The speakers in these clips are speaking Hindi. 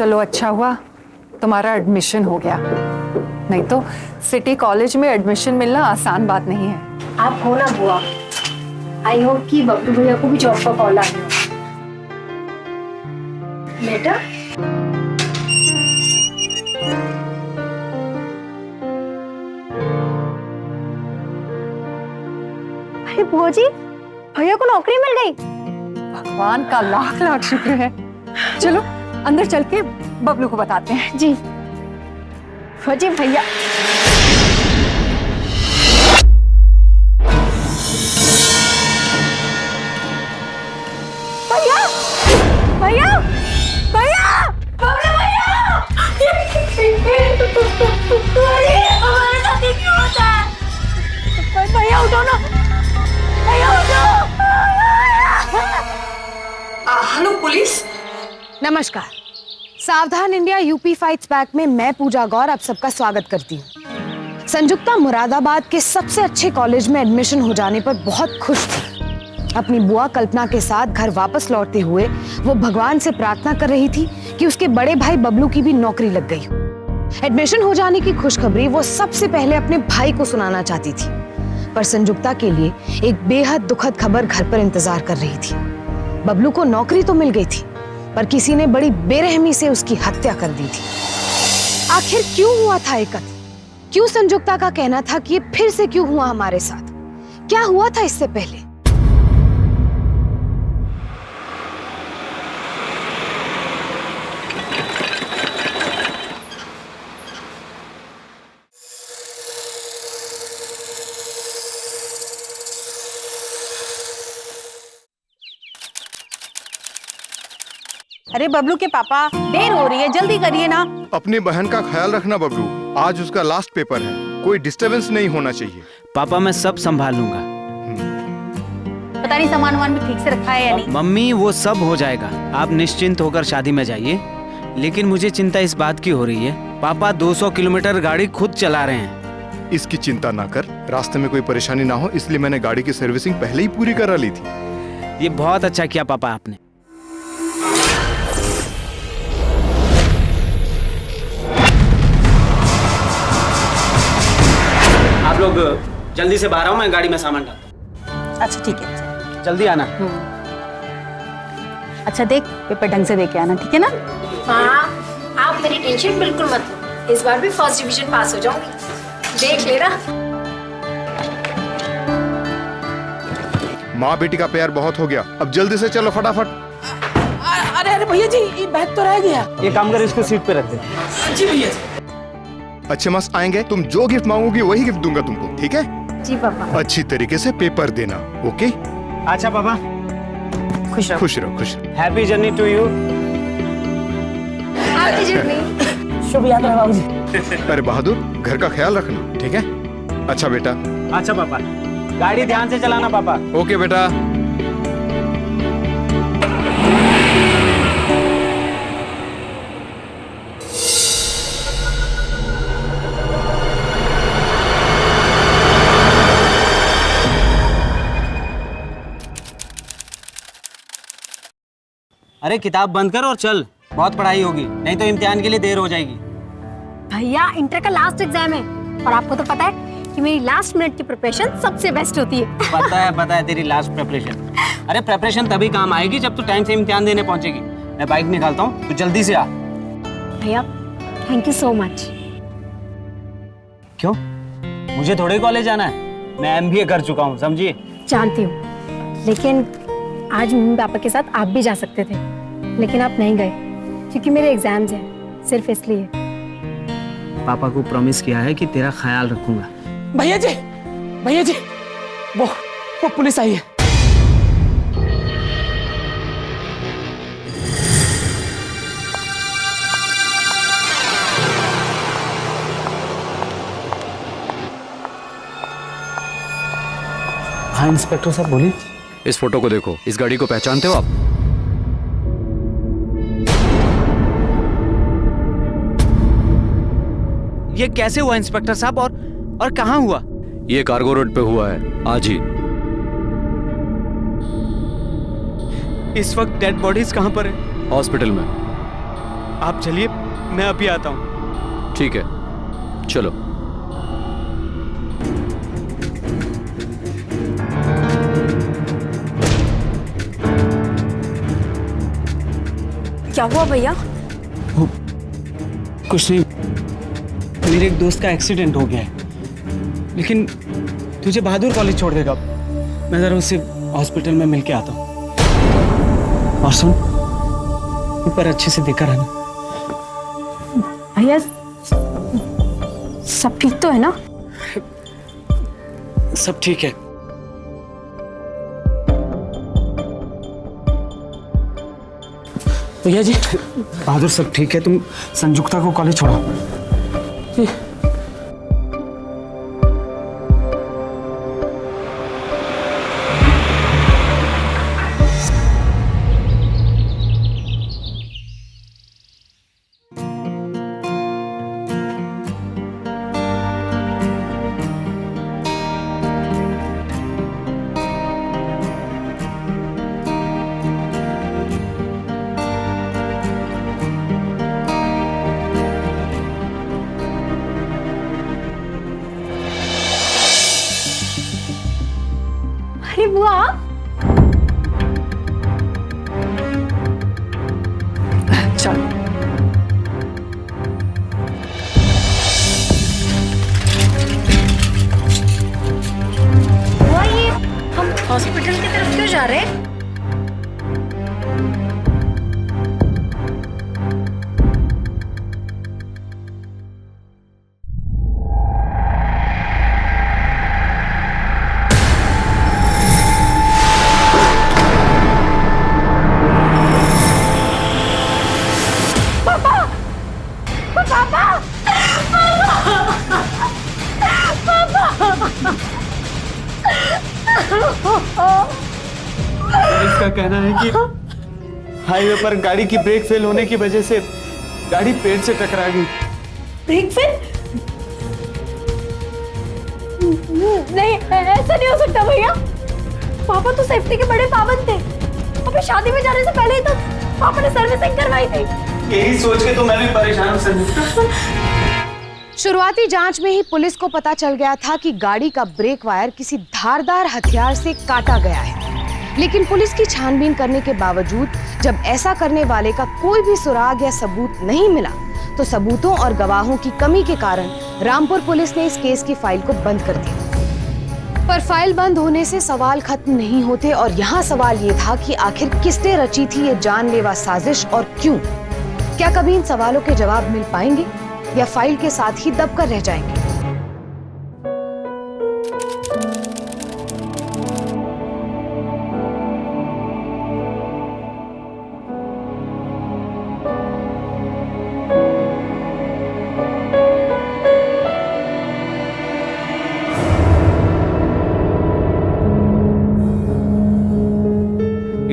चलो अच्छा हुआ तुम्हारा एडमिशन हो गया, नहीं तो सिटी कॉलेज में एडमिशन मिलना आसान बात नहीं है। आप हो ना बुआ। आई होप कि बबलू भैया को भी जॉब का कॉल आ गया। बेटा अरे बुआ जी, भैया को नौकरी मिल गई। भगवान का लाख लाख शुक्र है। चलो अंदर चल के बबलू को बताते हैं। जी फौजी भैया। भैया भैया भैया बबलू भैया हमारे साथ ये क्यों होता है? भैया उठो ना, भैया उठो। Hello police. नमस्कार, सावधान इंडिया यूपी फाइट्स बैक में मैं पूजा गौर आप सबका स्वागत करती हूँ। संजुक्ता मुरादाबाद के सबसे अच्छे कॉलेज में एडमिशन हो जाने पर बहुत खुश थी। अपनी बुआ कल्पना के साथ घर वापस लौटते हुए वो भगवान से प्रार्थना कर रही थी कि उसके बड़े भाई बबलू की भी नौकरी लग गई। एडमिशन हो जाने की खुशखबरी वो सबसे पहले अपने भाई को सुनाना चाहती थी, पर संजुक्ता के लिए एक बेहद दुखद खबर घर पर इंतजार कर रही थी। बबलू को नौकरी तो मिल गई थी, पर किसी ने बड़ी बेरहमी से उसकी हत्या कर दी थी। आखिर क्यों हुआ था ये कत्ल? क्यों संजुक्ता का कहना था कि ये फिर से क्यों हुआ हमारे साथ? क्या हुआ था इससे पहले? अरे बबलू के पापा, देर हो रही है, जल्दी करिए ना। अपनी बहन का ख्याल रखना बबलू, आज उसका लास्ट पेपर है, कोई डिस्टरबेंस नहीं होना चाहिए। पापा मैं सब संभाल लूंगा। पता नहीं सामान वामान भी ठीक से रखा है या नहीं। मम्मी वो सब हो जाएगा, आप निश्चिंत होकर शादी में जाइए। लेकिन मुझे चिंता इस बात की हो रही है, पापा 200 किलोमीटर गाड़ी खुद चला रहे हैं। इसकी चिंता ना कर, रास्ते में कोई परेशानी ना हो इसलिए मैंने गाड़ी की सर्विसिंग पहले ही पूरी करा ली थी। ये बहुत अच्छा किया पापा आपने। आप लोग जल्दी से बाहर आओ, मैं गाड़ी में सामान डालता हूं। अच्छा ठीक है, जल्दी आना। अच्छा देख, पेपर ढंग से दे के आना, ठीक है ना? हाँ, आप मेरी टेंशन बिल्कुल मत लो, इस बार भी फर्स्ट डिवीजन पास हो जाऊंगी, देख लेना। माँ बेटी का प्यार बहुत हो गया, अब जल्दी से चलो फटाफट। अरे अरे भैया जी, ये बैग तो रह गया। ये काम कर, इसको सीट पे रख दे। जी भैया। अच्छे मार्क्स आएंगे, तुम जो गिफ्ट मांगोगी वही गिफ्ट दूंगा तुमको, ठीक है? जी पापा। अच्छी तरीके से पेपर देना, ओके? अच्छा पापा, खुश रहो। खुश रहो, खुश रहो। Happy journey to you. आपकी जितनी शुभ यात्रा बाबूजी। अरे बहादुर, घर का ख्याल रखना, ठीक है? अच्छा बेटा। अच्छा पापा, गाड़ी ध्यान से चलाना पापा। ओके बेटा। अरे किताब बंद कर और चल, बहुत पढ़ाई होगी, नहीं तो इम्तिहान के लिए देर हो जाएगी। भैया, इंटर का लास्ट एग्जाम है और आपको तो पता है कि मेरी लास्ट मिनट की प्रिपरेशन सबसे बेस्ट होती है। पता है तेरी लास्ट प्रिपरेशन। अरे प्रिपरेशन तभी काम आएगी जब तू टाइम से इम्तिहान देने पहुंचेगी। मैं बाइक निकालता हूँ, तू जल्दी से आ। भैया थैंक यू सो मच। क्यों? मुझे थोड़े कॉलेज जाना है, मैं MBA कर चुका हूँ, समझिए। जानती हूँ, लेकिन आज मम्मी पापा के साथ आप भी जा सकते थे, लेकिन आप नहीं गए क्योंकि मेरे एग्जाम्स हैं, सिर्फ इसलिए। पापा को प्रॉमिस किया है कि तेरा ख्याल रखूंगा। भैया जी, वो पुलिस आई है। हाँ इंस्पेक्टर साहब बोलिए। इस फोटो को देखो, इस गाड़ी को पहचानते हो आप? ये कैसे हुआ इंस्पेक्टर साहब, और कहाँ हुआ? ये कार्गो रोड पे हुआ है आज ही। इस वक्त डेड बॉडीज कहाँ पर है? हॉस्पिटल में। आप चलिए, मैं अभी आता हूँ। ठीक है, चलो। क्या हुआ भैया? कुछ नहीं, मेरे एक दोस्त का एक्सीडेंट हो गया है, लेकिन तुझे बहादुर कॉलेज छोड़ देगा। मैं जरा उसे हॉस्पिटल में मिल के आता हूँ। और सुन, ऊपर अच्छे से देखा रहना। भैया सब ठीक तो है ना? सब ठीक है। भैया जी, बहादुर सब ठीक है, तुम संजुक्ता को कॉलेज छोड़ो। अरे बुआ, चल। बुआ ये हम हॉस्पिटल की तरफ क्यों जा रहे हैं? पुलिस का कहना है कि हाईवे पर गाड़ी की ब्रेक फेल होने की वजह से गाड़ी पेड़ से टकरा गई। Brake fail? नहीं, ऐसा नहीं हो सकता भैया। पापा तो सेफ्टी के बड़े पाबंद थे। अभी शादी में जाने से पहले ही तो पापा ने सर्विसिंग करवाई थी। यही सोच के तो मैं भी परेशान हूं संजुक्ता। शुरुआती जांच में ही पुलिस को पता चल गया था कि गाड़ी का ब्रेक वायर किसी धारदार हथियार से काटा गया है। लेकिन पुलिस की छानबीन करने के बावजूद जब ऐसा करने वाले का कोई भी सुराग या सबूत नहीं मिला, तो सबूतों और गवाहों की कमी के कारण रामपुर पुलिस ने इस केस की फाइल को बंद कर दिया। पर फाइल बंद होने से सवाल खत्म नहीं होते और यहाँ सवाल ये था कि आखिर किसने रची थी ये जानलेवा साजिश और क्यों? क्या कभी इन सवालों के जवाब मिल पाएंगे या फाइल के साथ ही दबकर रह जाएंगे?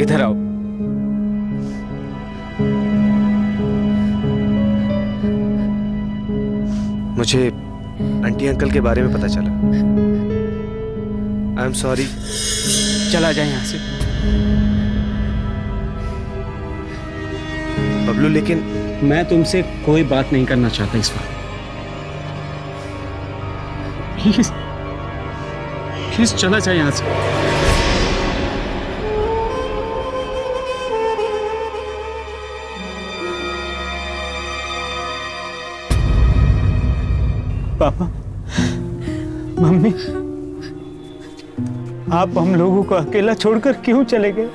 इधर आओ। मुझे आंटी अंकल के बारे में पता चला। I am sorry. चला जाए यहाँ से। बबलू, लेकिन मैं तुमसे कोई बात नहीं करना चाहता इस वक्त। प्लीज प्लीज चला जाए यहाँ से। पापा, मम्मी, आप हम लोगों को अकेला छोड़कर क्यों चले गए?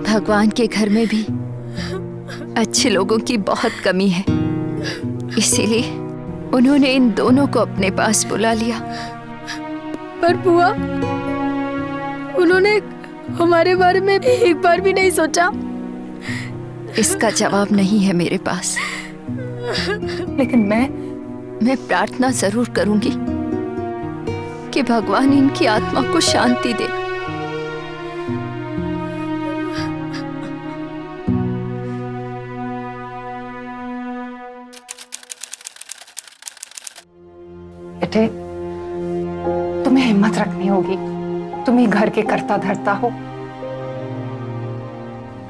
भगवान के घर में भी अच्छे लोगों की बहुत कमी है, इसीलिए उन्होंने इन दोनों को अपने पास बुला लिया। पर बुआ, उन्होंने हमारे बारे में एक बार भी नहीं सोचा। इसका जवाब नहीं है मेरे पास, लेकिन मैं प्रार्थना जरूर करूंगी कि भगवान इनकी आत्मा को शांति दे। बेटे, तुम्हें हिम्मत रखनी होगी। तुम ही घर के करता धरता हो।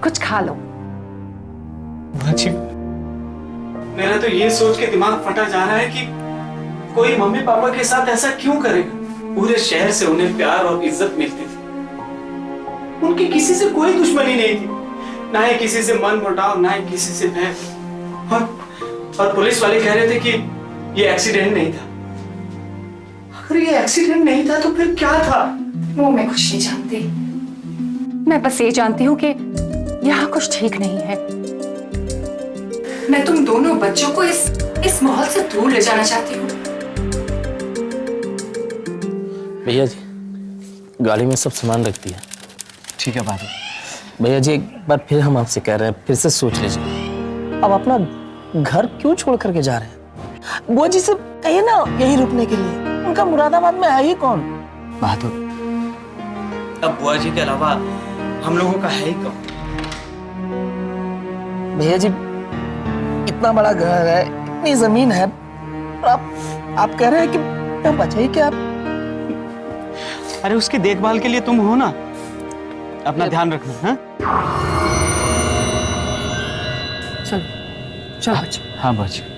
कुछ खा लो। बुआ जी, मेरा तो ये सोच के दिमाग फटा जा रहा है कि कोई मम्मी पापा के साथ ऐसा क्यों करेगा। पूरे शहर से उन्हें प्यार और इज्जत मिलती थी, उनकी किसी से कोई दुश्मनी नहीं थी, ना ही किसी से मन मुटाव, ना ही किसी से भय। और पुलिस वाले कह रहे थे कि ये एक्सीडेंट नहीं था। अगर ये एक्सीडेंट नहीं था तो फिर क्या था? वो मैं कुछ नहीं जानती। मैं बस ये जानती हूँ कि यहाँ कुछ ठीक नहीं है। मैं तुम दोनों बच्चों को इस माहौल से दूर ले जाना चाहती हूँ। भैया जी, गाड़ी में सब सामान रख दिया। ठीक है बाबू। भैया जी, एक बार फिर हम आपसे कह रहे हैं, फिर से सोच लीजिए। अब अपना घर क्यों छोड़ करके जा रहे हैं? बुआ जी से कहिए ना यहीं रुकने के लिए। उनका मुरादाबाद में है ही कौन? बहादुर, अब बुआ जी के अलावा हम लोगों का है ही कौन? भैया जी, इतना बड़ा घर है, इतनी जमीन है, और आप कह रहे हैं कि क्या बचा ही क्या? अरे उसकी देखभाल के लिए तुम हो ना, अपना ध्यान रखना। हाँ चल चल बच्चों। हाँ बच्चे।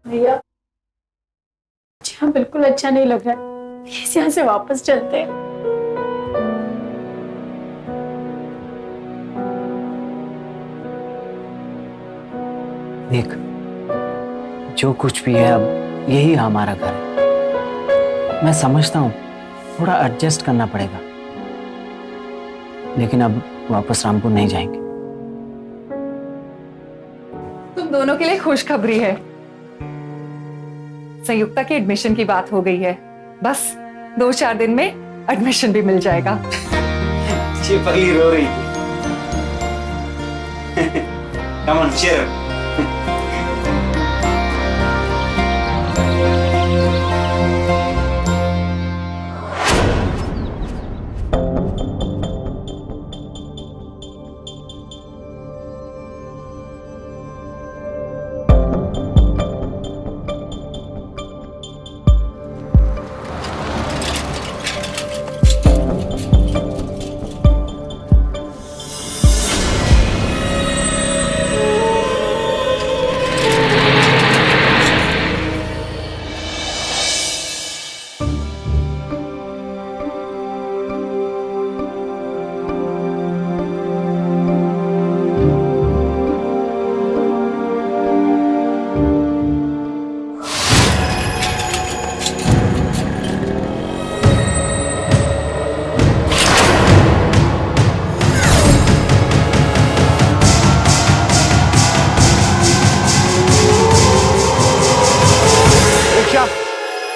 भैया यहाँ बिल्कुल अच्छा नहीं लग रहा है, इस यहाँ से वापस चलते हैं। देख, जो कुछ भी है अब यही हमारा घर है। मैं समझता हूँ थोड़ा एडजस्ट करना पड़ेगा, लेकिन अब वापस रामपुर नहीं जाएंगे। तुम दोनों के लिए खुशखबरी है। संयुक्ता की एडमिशन की बात हो गई है। बस 2-4 दिन में एडमिशन भी मिल जाएगा। ये पगली रो रही थी। Come on, cheer up.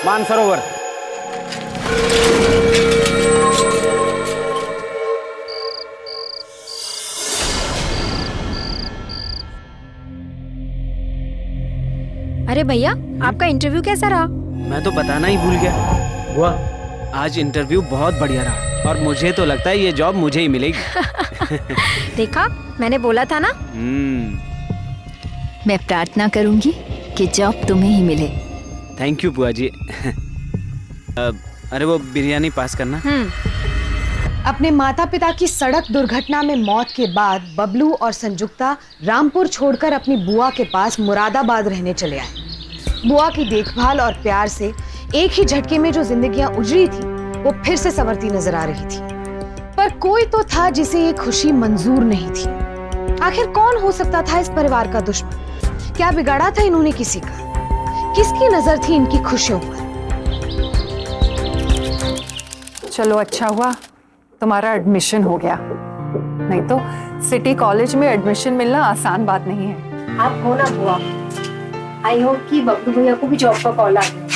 Mansarovar. अरे भैया, आपका इंटरव्यू कैसा रहा? मैं तो बताना ही भूल गया। बुआ, आज इंटरव्यू बहुत बढ़िया रहा और मुझे तो लगता है ये जॉब मुझे ही मिलेगी। देखा, मैंने बोला था ना। मैं प्रार्थना करूंगी कि जॉब तुम्हें ही मिले। थैंक यू बुआ जी। अरे वो बिरयानी पास करना। अपने माता पिता की सड़क दुर्घटना में मौत के बाद बबलू और संजुक्ता रामपुर छोड़कर अपनी बुआ के पास मुरादाबाद रहने चले आए। बुआ की देखभाल और प्यार से एक ही झटके में जो जिंदगियां उजड़ी थी वो फिर से संवरती नजर आ रही थी। पर कोई तो था जिसे ये खुशी मंजूर नहीं थी। आखिर कौन हो सकता था इस परिवार का दुश्मन? क्या बिगाड़ा था इन्होंने किसी का? किसकी नजर थी इनकी खुशियों पर? चलो अच्छा हुआ तुम्हारा एडमिशन हो गया, नहीं तो सिटी कॉलेज में एडमिशन मिलना आसान बात नहीं है। आप हो ना बुआ। आई होप कि बबलू भैया को भी जॉब का कॉल आ गया।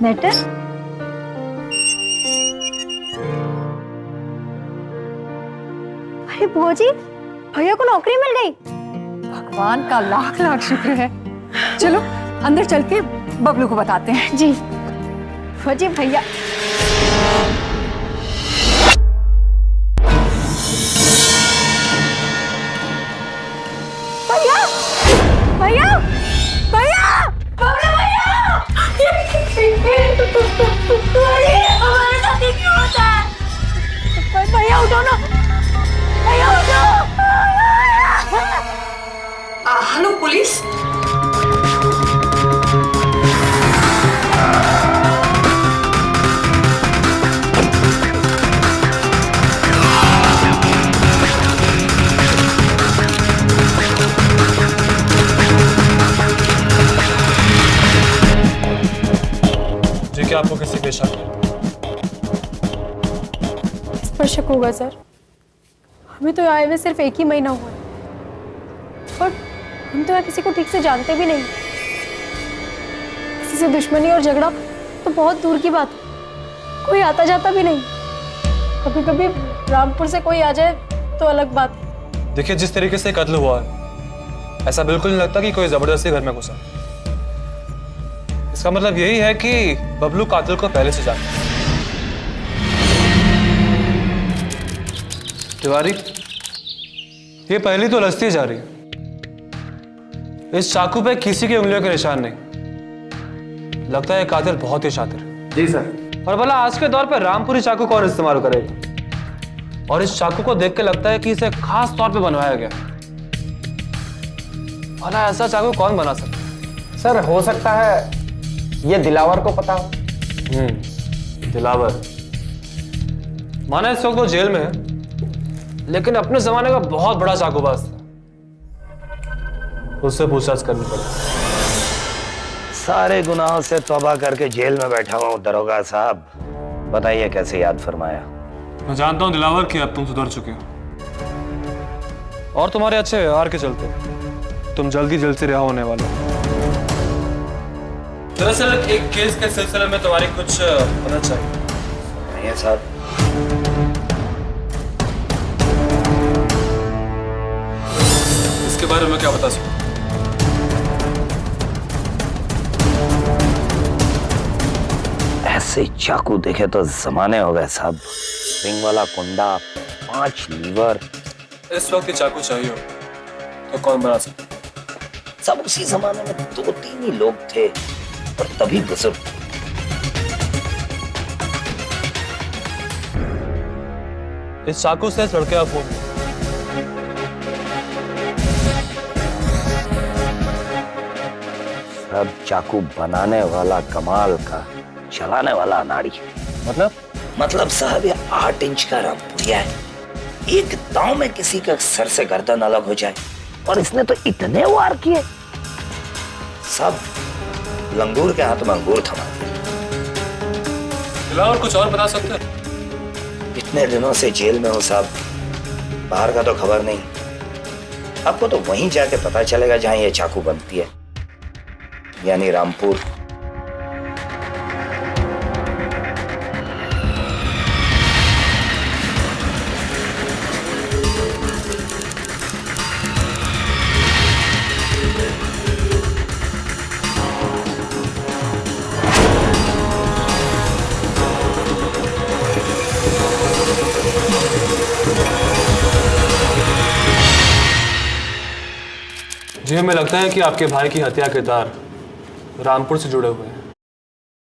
लेटर? अरे बुआ जी, भैया को नौकरी मिल गई। भगवान का लाख लाख शुक्र है। चलो अंदर चल के बबलू को बताते हैं। जी। बुआ जी, भैया भैया भैया भैया बबलू भैया अरे हमारे साथ ये क्यों होता है? भैया उठो ना, भैया उठो। Hello police. जी क्या आपको किसी पे शक है? इस पर शक होगा सर। हमें तो आए हुए सिर्फ 1 ही महीना हुआ है और हम तो यहाँ किसी को ठीक से जानते भी नहीं। किसी से दुश्मनी और झगड़ा तो बहुत दूर की बात है, कोई आता जाता भी नहीं। कभी कभी रामपुर से कोई आ जाए तो अलग बात है। देखिए जिस तरीके से कत्ल हुआ है ऐसा बिल्कुल नहीं लगता कि कोई जबरदस्ती घर में घुसा। इसका मतलब यही है कि बबलू कातिल को पहले से जानता है। तिवारी ये पहली तो लस्ती जा रही है। इस चाकू पे किसी की उंगलियों के निशान नहीं। लगता है कातिल बहुत ही शातिर। जी सर। और भला आज के दौर पे रामपुरी चाकू कौन इस्तेमाल करेगा? और इस चाकू को देख के लगता है कि इसे खास तौर पे बनवाया गया। भला ऐसा चाकू कौन बना सकता है? सर हो सकता है ये दिलावर को पता हो। दिलावर माना इस वक्त वो जेल में है, लेकिन अपने जमाने का बहुत बड़ा चाकूबाज था। उससे पूछताछ करनी पड़ेगी। सारे गुनाहों से तौबा करके जेल में बैठा हुआ हूँ दरोगा साहब, बताइए कैसे याद फरमाया? मैं जानता हूँ दिलावर कि अब तुम सुधर चुके हो और तुम्हारे अच्छे व्यवहार के चलते तुम जल्दी जेल से रिहा होने वाले हो। दरअसल एक केस के सिलसिले में तुम्हारी कुछ मदद चाहिए। नहीं साहब। इसके बारे में क्या बता सकते? ऐसे चाकू देखे तो जमाने हो गए साहब। रिंग वाला कुंडा, 5 लीवर। इस वक्त ये चाकू चाहिए हो तो कौन बना सकता? सब उसी जमाने में 2-3 ही लोग थे और तभी बुजुर्ग। इस चाकू से इस लड़के का खून। सब चाकू बनाने वाला कमाल का, चलाने वाला अनाड़ी। मतलब साहब ये 8 इंच का रामपुरिया है। एक दांव में किसी का सर से गर्दन अलग हो जाए। और इसने तो इतने वार किए, सब लंगूर के हाथ में अंगूर थमा दिया। और कुछ और बता सकते हैं? इतने दिनों से जेल में हो साहब, बाहर का तो खबर नहीं। आपको तो वहीं जाके पता चलेगा जहां ये चाकू बनती है, यानी रामपुर। जी हमें लगता है कि आपके भाई की हत्या के तार रामपुर से जुड़े हुए हैं।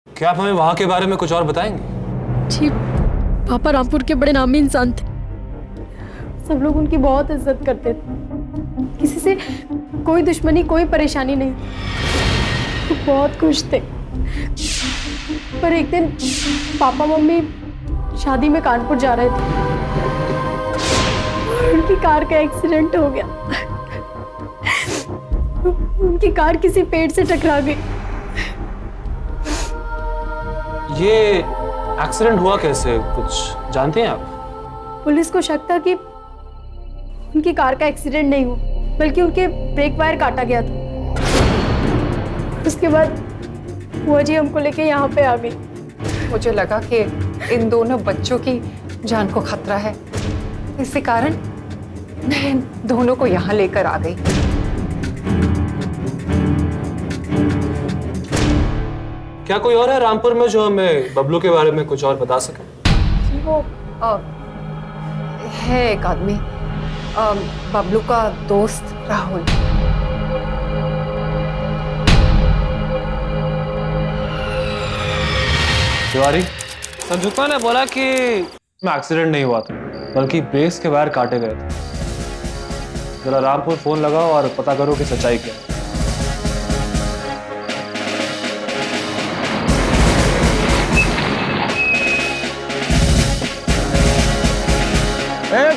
क्या आप हमें वहां के बारे में कुछ और बताएंगे? जी पापा रामपुर के बड़े नामी इंसान थे। सब लोग उनकी बहुत इज्जत करते थे। किसी से कोई दुश्मनी, कोई परेशानी नहीं। वो बहुत खुश थे। पर एक दिन पापा मम्मी शादी में कानपुर जा रहे थे। उनकी कार का एक्सीडेंट हो गया। उनकी कार किसी पेड़ से टकरा गई। ये एक्सीडेंट हुआ कैसे, कुछ जानते हैं आप? पुलिस को शक था कि उनकी कार का एक्सीडेंट नहीं हुआ, बल्कि उनके ब्रेक वायर काटा गया था। उसके बाद बुआ जी हमको लेके यहाँ पे आ गई। मुझे लगा कि इन दोनों बच्चों की जान को खतरा है, इसी कारण मैं इन दोनों को यहाँ लेकर आ गई। क्या कोई और है रामपुर में जो हमें बबलू के बारे में कुछ और बता सके? वो है एक आदमी, बबलू का दोस्त राहुल। तिवारी, संजुक्ता ने बोला कि मैं एक्सीडेंट नहीं हुआ था, बल्कि बेस के बाहर काटे गए थे। जरा रामपुर फोन लगाओ और पता करो कि सच्चाई क्या है।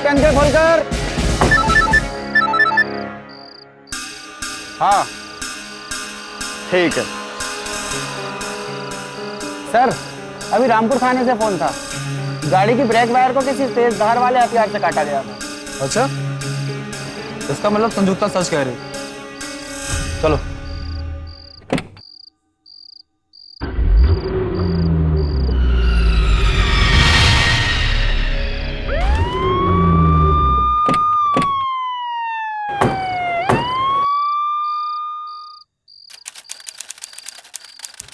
टंके खोलकर। हाँ ठीक है सर, अभी रामपुर थाने से फोन था। गाड़ी की ब्रेक वायर को किसी तेज धार वाले हथियार से काटा गया था। अच्छा, इसका मतलब संजुक्ता सच कह रही है। चलो।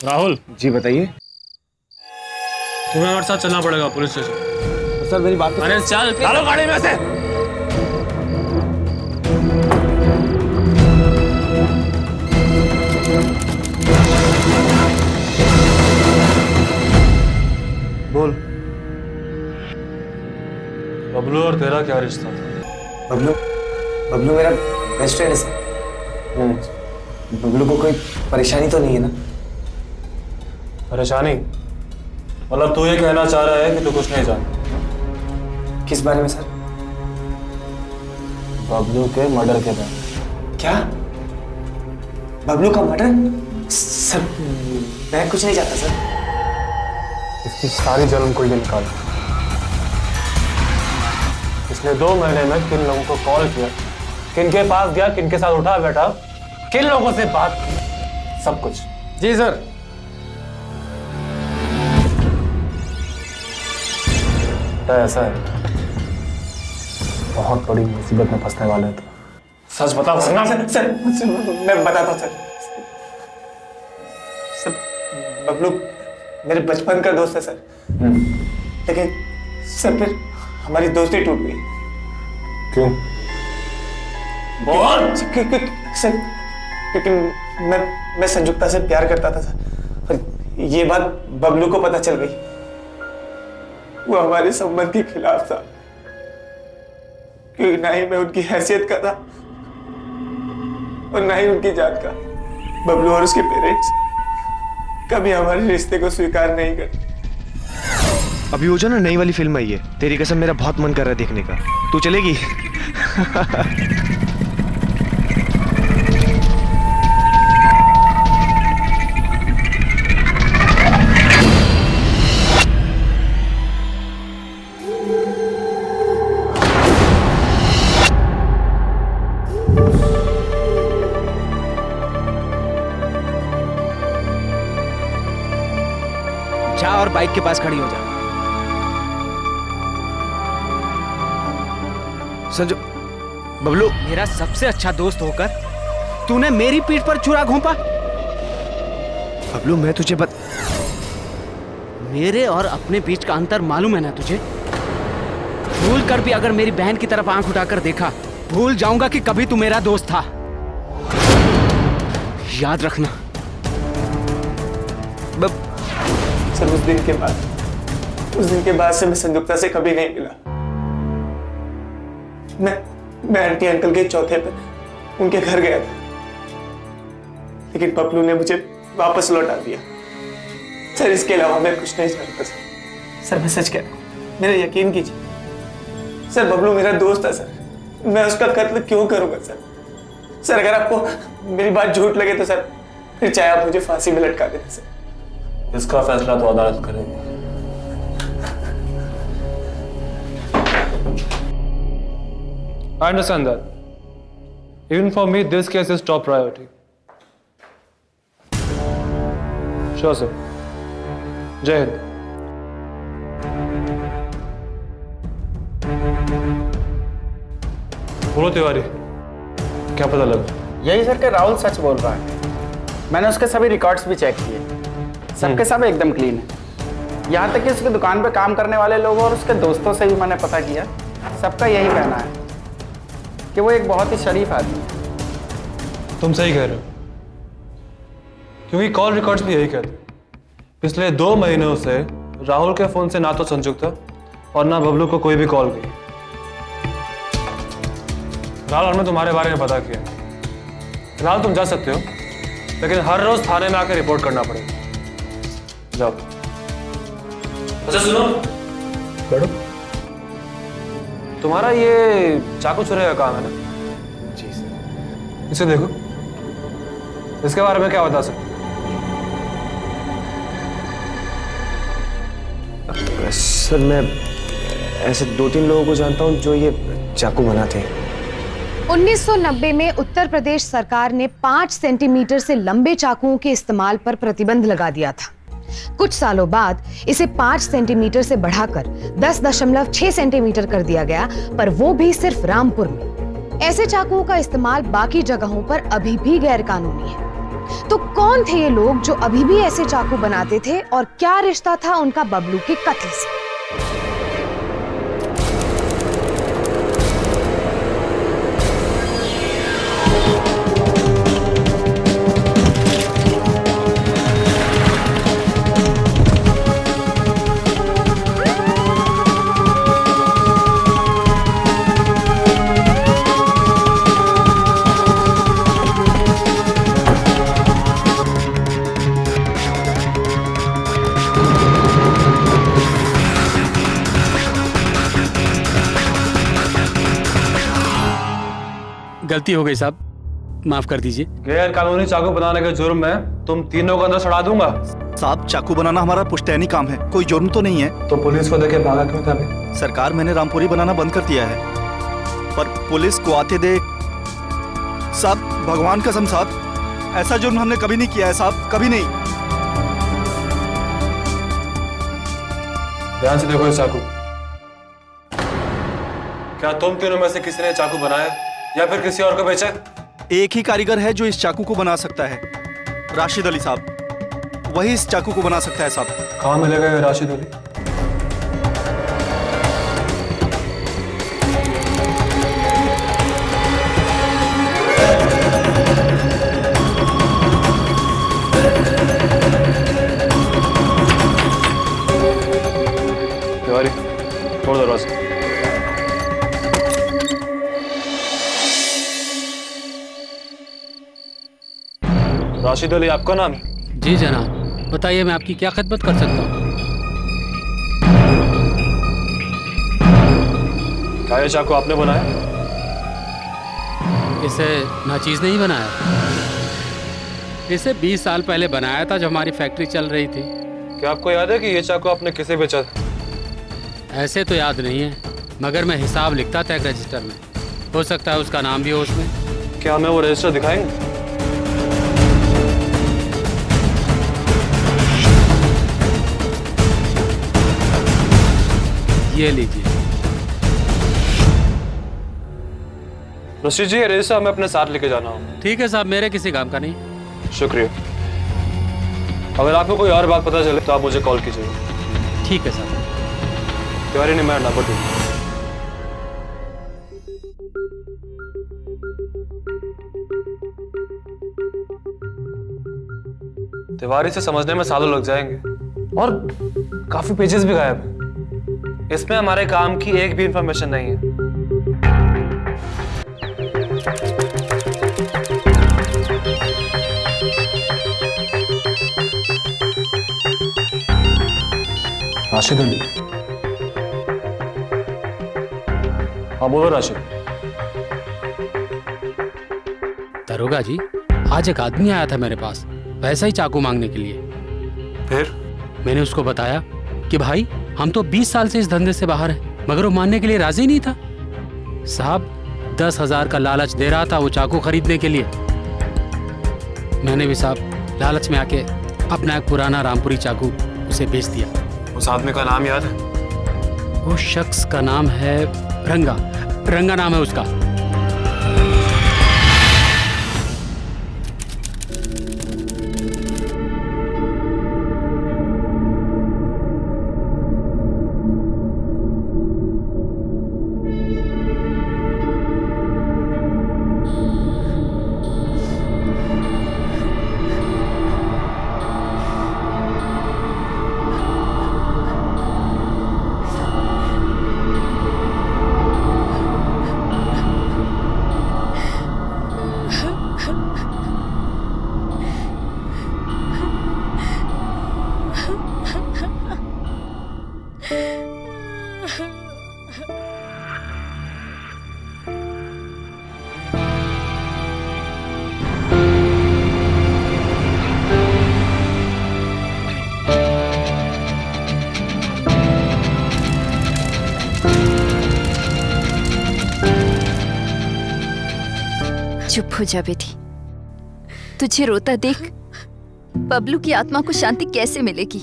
राहुल जी बताइए। तुम्हें हमारे साथ चलना पड़ेगा पुलिस स्टेशन। सर मेरी बात अरे चल, डालो गाड़ी में से। बोल, बबलू और तेरा क्या रिश्ता था? बबलू मेरा बेस्ट फ्रेंड है सर। बबलू को कोई परेशानी तो नहीं है ना? परेशानी मतलब तू ये कहना चाह रहा है कि तू कुछ नहीं जानता? किस बारे में सर? बबलू के मर्डर के बारे में। क्या? बबलू का मर्डर? सर मैं कुछ नहीं जानता सर। इसकी सारी जलन को ये निकालो। इसने 2 महीने में किन लोगों को कॉल किया, किनके पास गया, किनके साथ उठा बैठा, किन लोगों से बात की, सब कुछ। जी सर। ऐसा है, बहुत बड़ी मुसीबत में फंसने वाले थे। सच बताओ सर। सर मैं बताता हूँ सर। बबलू मेरे बचपन का दोस्त है सर। लेकिन सर फिर हमारी दोस्ती टूट गई। क्यों? बोल। सर क्योंकि मैं संजुक्ता से प्यार करता था सर, और ये बात बबलू को पता चल गई। वो हमारे संबंध के खिलाफ था, क्योंकि ना ही मैं उनकी हैसियत का था और ना ही उनकी जात का। बबलू और उसके पेरेंट्स कभी हमारे रिश्ते को स्वीकार नहीं करते। अभी वो जो ना नई वाली फिल्म आई है, तेरी कसम मेरा बहुत मन कर रहा है देखने का। तू चलेगी? जा और बाइक के पास खड़ी हो जा। संजू, बबलू मेरा सबसे अच्छा दोस्त होकर तूने मेरी पीठ पर छुरा घोंपा। बबलू मैं तुझे मेरे और अपने बीच का अंतर मालूम है ना तुझे? भूल कर भी अगर मेरी बहन की तरफ आंख उठाकर देखा, भूल जाऊंगा कि कभी तू मेरा दोस्त था। याद रखना। सर उस दिन के बाद से मैं संजुक्ता से कभी नहीं मिला। मैं आंटी अंकल के चौथे पर उनके घर गया था, लेकिन बबलू ने मुझे वापस लौटा दिया। सर इसके अलावा मैं कुछ नहीं जानता सर। मैं सच कह रहा हूं, मेरा यकीन कीजिए। सर बबलू मेरा दोस्त था सर, मैं उसका कत्ल क्यों करूंगा सर? सर अगर आपको मेरी बात झूठ लगे तो सर फिर चाहे आप मुझे फांसी में लटका देना सर। इसका फैसला तो अदालत करेगी। I understand that. Even for me, this case is top priority. Sure, sir. जय हिंद। बोलो तिवारी, क्या पता लगा? यही सर कि राहुल सच बोल रहा है। मैंने उसके सभी रिकॉर्ड्स भी चेक किए। सबके सब एकदम क्लीन है। यहाँ तक कि उसकी दुकान पे काम करने वाले लोग और उसके दोस्तों से भी मैंने पता किया, सबका यही कहना है कि वो एक बहुत ही शरीफ आदमी है। तुम सही कह रहे हो, क्योंकि कॉल रिकॉर्ड्स भी यही कहते हैं। पिछले 2 महीनों से राहुल के फोन से ना तो संजुक्ता और ना बबलू को कोई भी कॉल गई। राहुल, हमने तुम्हारे बारे में पता किया। फिलहाल तुम जा सकते हो, लेकिन हर रोज थाने में आकर रिपोर्ट करना पड़ेगा। जाओ। अच्छा सुनो, बैठो। तुम्हारा ये चाकू चुराने का काम है ना? जी सर। इसे देखो, इसके बारे में क्या बता सकते? सर मैं ऐसे 2-3 लोगों को जानता हूँ जो ये चाकू बनाते हैं। 1990 में उत्तर प्रदेश सरकार ने 5 सेंटीमीटर से लंबे चाकुओं के इस्तेमाल पर प्रतिबंध लगा दिया था। कुछ सालों बाद इसे 5 सेंटीमीटर से बढ़ाकर 10.6 सेंटीमीटर कर दिया गया, पर वो भी सिर्फ रामपुर में। ऐसे चाकुओं का इस्तेमाल बाकी जगहों पर अभी भी गैर कानूनी है। तो कौन थे ये लोग जो अभी भी ऐसे चाकू बनाते थे और क्या रिश्ता था उनका बबलू के कत्ल से? गलती हो गई साहब, माफ कर दीजिए। गैर कानूनी चाकू बनाने के जुर्म में तुम तीनों को अंदर सड़ा दूंगा। साहब चाकू बनाना हमारा पुश्तैनी काम है, कोई जुर्म तो नहीं है। तो पुलिस को देखे भागा क्यों था अभी? सरकार मैंने रामपुरी बनाना बंद कर दिया है, पर पुलिस को आते देख साहब, भगवान कसम साहब, ऐसा जुर्म हमने कभी नहीं किया है साहब, कभी नहीं। ध्यान से देखो इस चाकू। क्या तुम तीनों में से किसी ने चाकू बनाया या फिर किसी और को बेचा? एक ही कारीगर है जो इस चाकू को बना सकता है, राशिद अली साहब। वही इस चाकू को बना सकता है साहब। कहाँ मिलेगा ये राशिद अली? तिवारी, छोड़ दरवाजा। राशिद अली आपका नाम है? जी जनाब, बताइए मैं आपकी क्या खिदमत कर सकता हूँ? क्या ये चाकू आपने बनाया? इसे नाचीज नहीं बनाया, इसे 20 साल पहले बनाया था जब हमारी फैक्ट्री चल रही थी। क्या आपको याद है कि ये चाकू आपने किसे बेचा था? ऐसे तो याद नहीं है, मगर मैं हिसाब लिखता था एक रजिस्टर में। हो सकता है उसका नाम भी हो उसमें। क्या हमें वो रजिस्टर दिखाएंगे? ये लीजिए। रशीद जी, ये रजिस्टर हमें अपने साथ लेके जाना होगा। ठीक है साहब, मेरे किसी काम का नहीं। शुक्रिया। अगर आपको कोई और बात पता चले तो आप मुझे कॉल कीजिए। ठीक है साहब। तिवारी ने मेरा नंबर दिया। तिवारी से समझने में सालों लग जाएंगे और काफी पेजेस भी गायब हैं। इसमें हमारे काम की एक भी इंफॉर्मेशन नहीं है। राशिद अली। हाँ बोलो राशिद। दरोगा जी, आज एक आदमी आया था मेरे पास, वैसा ही चाकू मांगने के लिए। फिर मैंने उसको बताया कि भाई हम तो 20 साल से इस धंधे से बाहर हैं, मगर वो मानने के लिए राजी नहीं था। साहब 10,000 का लालच दे रहा था वो चाकू खरीदने के लिए। मैंने भी साहब लालच में आके अपना एक पुराना रामपुरी चाकू उसे बेच दिया। उस आदमी का नाम याद है? वो शख्स का नाम है रंगा। रंगा नाम है उसका। चुप हो जा बेटी। तुझे रोता देख बबलू की आत्मा को शांति कैसे मिलेगी?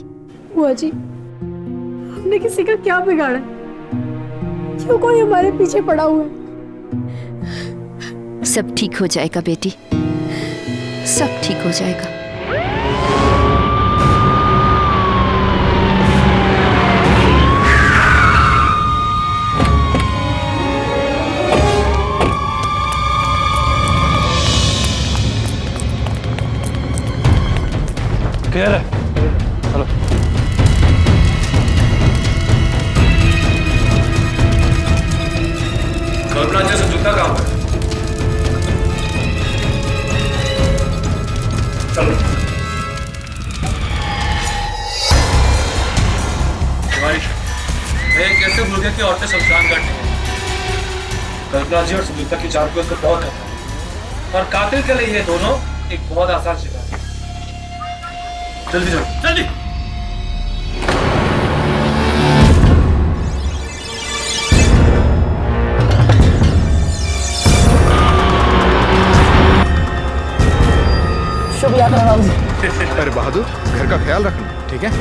बुआ जी, हमने किसी का क्या बिगाड़ा? क्यों कोई हमारे पीछे पड़ा हुआ है? सब ठीक हो जाएगा बेटी, सब ठीक हो जाएगा। क्लियर है? चलो। कल्पना जी से जूता काम है। चलो। मैं कैसे भूल गया कि औरतें शमशान घाट नहीं है। कल्पना जी और संयुक्ता की जान को इसको बहुत खतरा है और कातिल के लिए ये दोनों एक बहुत आसान शिकार है। जल्दी जाओ, जल्दी। शुभ यात्रा राम जी। अरे बहादुर, घर का ख्याल रखना, ठीक है?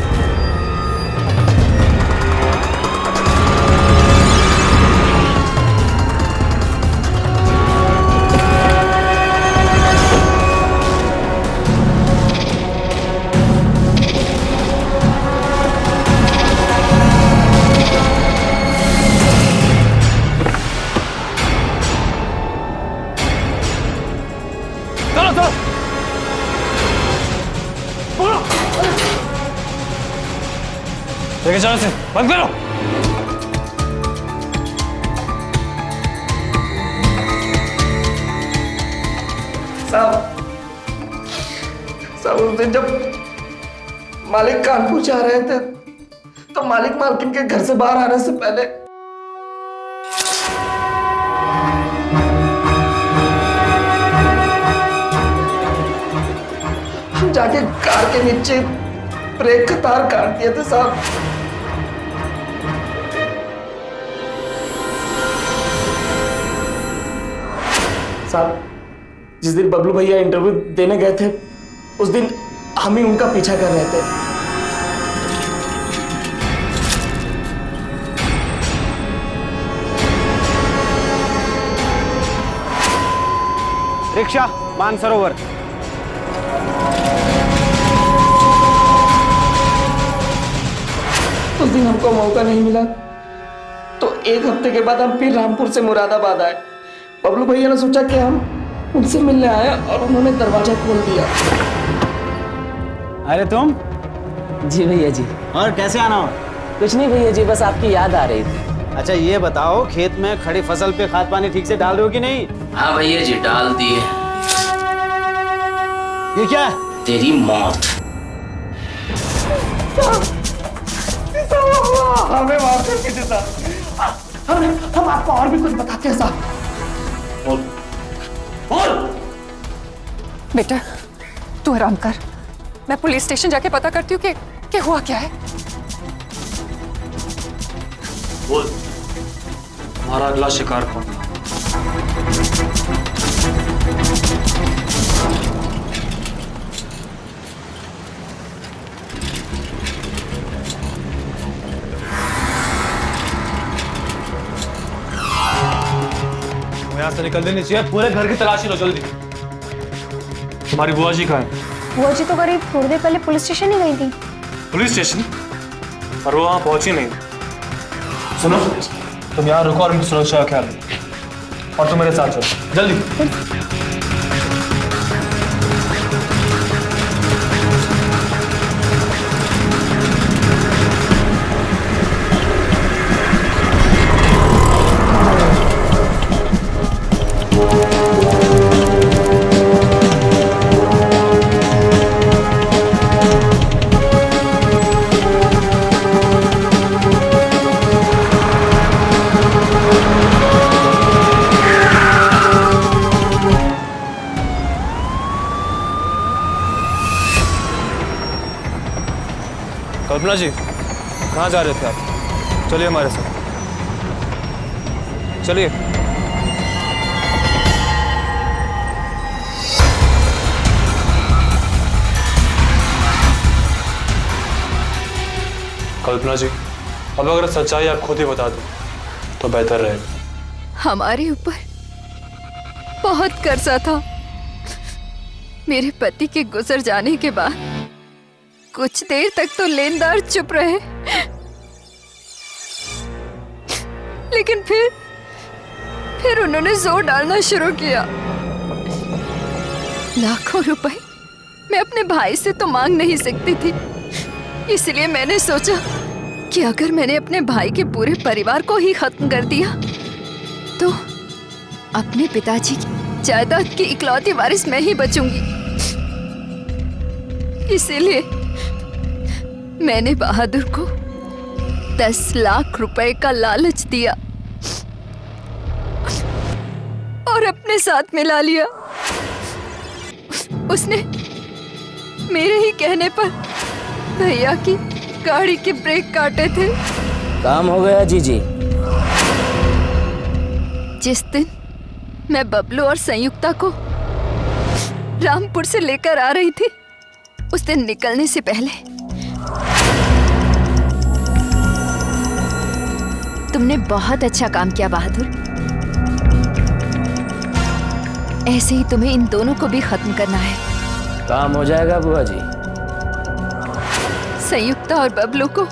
लेके चलो से बंद करो। साहब उस दिन जब मालिक कानपुर जा रहे थे तो मालिक मालकिन के घर से बाहर आने से पहले हम जाके कार के नीचे ब्रेक का तार काट दिए थे साहब। साहब जिस दिन बबलू भैया इंटरव्यू देने गए थे उस दिन हम ही उनका पीछा कर रहे थे। रिक्शा मानसरोवर। उस दिन हमको मौका नहीं मिला तो एक हफ्ते के बाद हम फिर रामपुर से मुरादाबाद आए। बबलू भैया ने सोचा कि हम उनसे मिलने आए और उन्होंने दरवाजा खोल दिया। अरे तुम? जी भैया जी। और कैसे आना हो? कुछ नहीं भैया जी, बस आपकी याद आ रही थी। अच्छा ये बताओ, खेत में खड़ी फसल पे खाद पानी ठीक से डाल रहे हो कि नहीं? हाँ भैया जी, डाल दिए। ये क्या है? तेरी मौत। हमें माफ कर दीजिए साहब, हम आपको और भी कुछ बताते हैं साहब। बोल। बेटा तू आराम कर, मैं पुलिस स्टेशन जाके पता करती हूँ कि हुआ क्या है। बोल, हमारा अगला शिकार कौन? यहाँ से निकल देनी चाहिए, पूरे घर की तलाशी लो जल्दी। तुम्हारी बुआ जी कहाँ है? बुआ जी तो करीब थोड़ी देर पहले पुलिस स्टेशन ही गई थी। Police station? पर वो वहां पहुंची नहीं। सुनो, तुम यहाँ रुको और उनकी सुरक्षा का ख्याल रखो और तुम मेरे साथ चलो जल्दी। कल्पना जी, कहाँ जा रहे थे आप? चलिए हमारे साथ, चलिए। कल्पना जी, अब अगर सच्चाई आप खुद ही बता दो तो बेहतर रहेगा। हमारे ऊपर बहुत कर्जा था। मेरे पति के गुजर जाने के बाद कुछ देर तक तो लेनदार चुप रहे, लेकिन फिर उन्होंने जोर डालना शुरू किया। लाखों रुपए मैं अपने भाई से तो मांग नहीं सकती थी, इसलिए मैंने सोचा कि अगर मैंने अपने भाई के पूरे परिवार को ही खत्म कर दिया तो अपने पिताजी की जायदाद की इकलौती वारिस मैं ही बचूंगी। इसीलिए मैंने बहादुर को 10 लाख रुपए का लालच दिया और अपने साथ मिला लिया। उसने मेरे ही कहने पर भैया की गाड़ी के ब्रेक काटे थे। काम हो गया जीजी। जिस दिन मैं बबलू और संयुक्ता को रामपुर से लेकर आ रही थी, उस दिन निकलने से पहले तुमने बहुत अच्छा काम किया बहादुर। ऐसे ही तुम्हें इन दोनों को भी खत्म करना है। काम हो जाएगा बुआ जी। संयुक्ता और बबलू को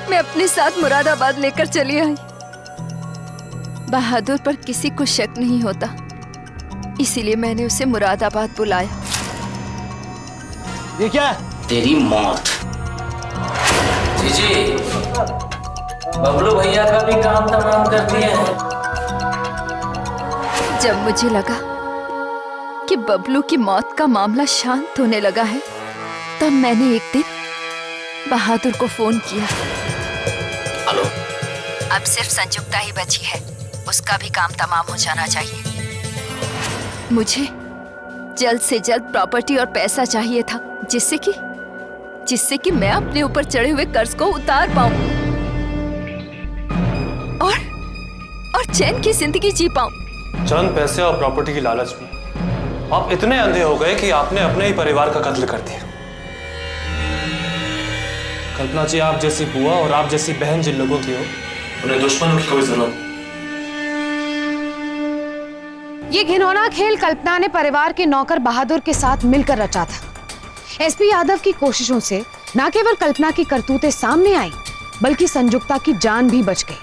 मैं अपने साथ मुरादाबाद लेकर चली आई। बहादुर पर किसी को शक नहीं होता, इसीलिए मैंने उसे मुरादाबाद बुलाया। ये क्या? तेरी मौत। जीजी, बबलू भैया का भी काम तमाम कर दिए हैं। जब मुझे लगा कि बबलू की मौत का मामला शांत होने लगा है, तब मैंने एक दिन बहादुर को फोन किया। हेलो। अब सिर्फ संयुक्ता ही बची है, उसका भी काम तमाम हो जाना चाहिए। मुझे जल्द से जल्द प्रॉपर्टी और पैसा चाहिए था, जिससे कि मैं अपने ऊपर चढ़े हुए कर्ज को उतार पाऊं और चैन की जिंदगी जी पाऊं। चंद पैसे और प्रॉपर्टी की लालच में आप इतने अंधे हो गए कि आपने अपने ही परिवार का कत्ल कर दिया। कल्पना जी, आप जैसी बुआ और आप जैसी बहन जिन लोगों की हो, उन्हें दुश्मनों की कोई जरूरत। ये घिनौना खेल कल्पना ने परिवार के नौकर बहादुर के साथ मिलकर रचा था। एसपी यादव की कोशिशों से न केवल कल्पना की करतूतें सामने आई, बल्कि संयुक्ता की जान भी बच गई।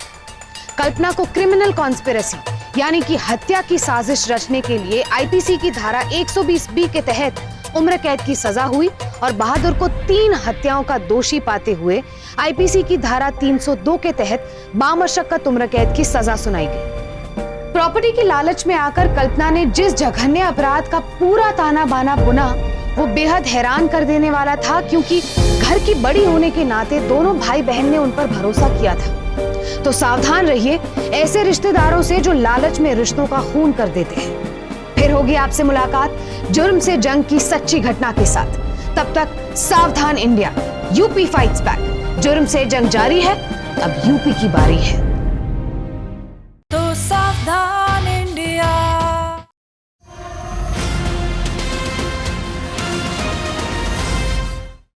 कल्पना को क्रिमिनल कॉन्स्पिरेसी यानी कि हत्या की साजिश रचने के लिए आईपीसी की धारा 120B के तहत उम्र कैद की सजा हुई और बहादुर को 3 हत्याओं का दोषी पाते हुए आईपीसी की धारा 302 के तहत बामशक्कत उम्र कैद की सजा सुनाई गई। प्रॉपर्टी की लालच में आकर कल्पना ने जिस जघन्य अपराध का पूरा ताना बाना बुना, वो बेहद हैरान कर देने वाला था, क्योंकि घर की बड़ी होने के नाते दोनों भाई बहन ने उन पर भरोसा किया था। तो सावधान रहिए ऐसे रिश्तेदारों से जो लालच में रिश्तों का खून कर देते हैं। फिर होगी आपसे मुलाकात जुर्म से जंग की सच्ची घटना के साथ। तब तक सावधान इंडिया, यूपी फाइट्स बैक। जुर्म से जंग जारी है, अब यूपी की बारी है। तो सावधान।